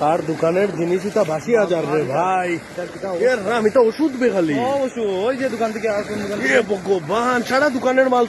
তার দোকানের জিনিসই তা 82,000 রে ভাই। আমি তো ওষুধ বেখালি ওই যে দোকান থেকে ভগবান, সারা দোকানের মাল।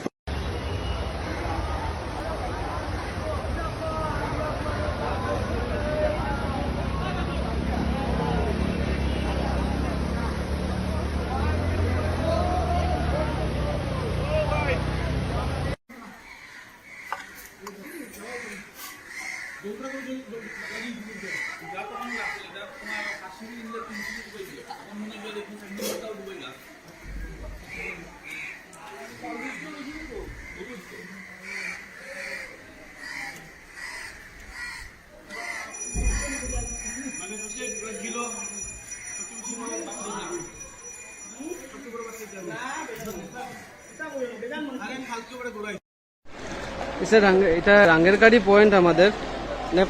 এটা রাঙ্গেরকাড়ি পয়েন্ট আমাদের,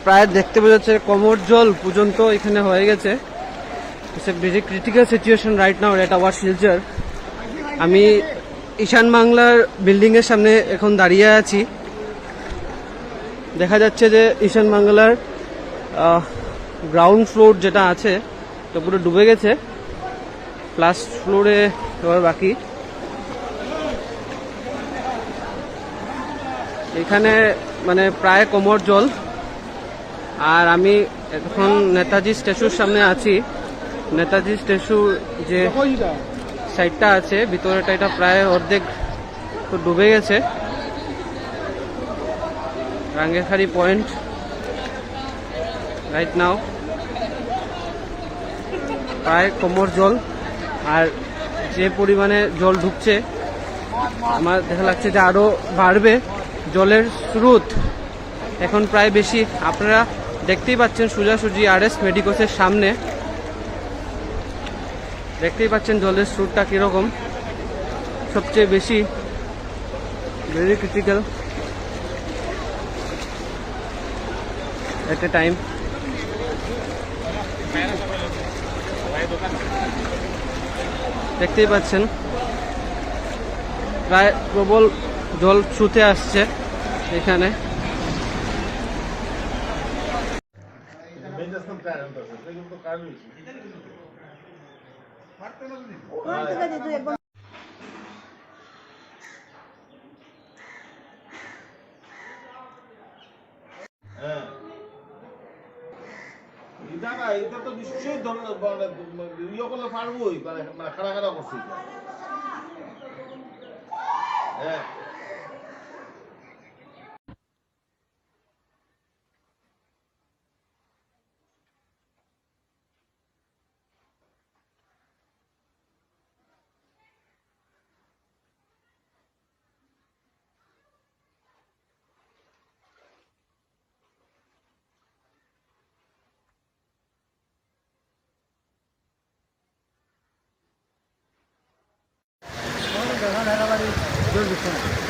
প্রায় দেখতে বোঝা যাচ্ছে কোমর জল পর্যন্ত এখানে হয়ে গেছে। It's a very critical situation right now at hour Silchar. আমি ঈশান বাংলার বিল্ডিং এর সামনে এখন দাঁড়িয়ে আছি। দেখা যাচ্ছে যে ঈশান বাংলার গ্রাউন্ড ফ্লোর যেটা আছে তো পুরো ডুবে গেছে, ফার্স্ট ফ্লোরে এবার বাকি। এখানে মানে প্রায় কোমর জল। আর আমি এখন নেতাজি স্ট্যাচুর সামনে আছি। নেতাজি স্ট্যাচু যে সাইডটা আছে ভিতরেটা, এটা প্রায় অর্ধেক তো ডুবে গেছে। রাঙ্গেরখাড়ি পয়েন্ট রাইট নাও প্রায় কোমর জল। আর যে পরিমাণে জল ঢুকছে আমার দেখা লাগছে যে আরো বাড়বে। জলের স্রোত এখন প্রায় বেশি। আপনারা দেখতেই পাচ্ছেন সোজাসুজি আরএস মেডিকোসের সামনে, দেখতেই পাচ্ছেন জলের স্রোতটা কিরকম। সবচেয়ে বেশি ভেরি ক্রিটিক্যাল এট এ টাইম। দেখতেই পাচ্ছেন প্রায় প্রবল জল ছুটে আসছে এখানে। এটা তো নিশ্চয়ই ইয়ে করলে পারবোই, মানে খাড়া খাড়া করছি। হ্যাঁ জল ঢুকছে না।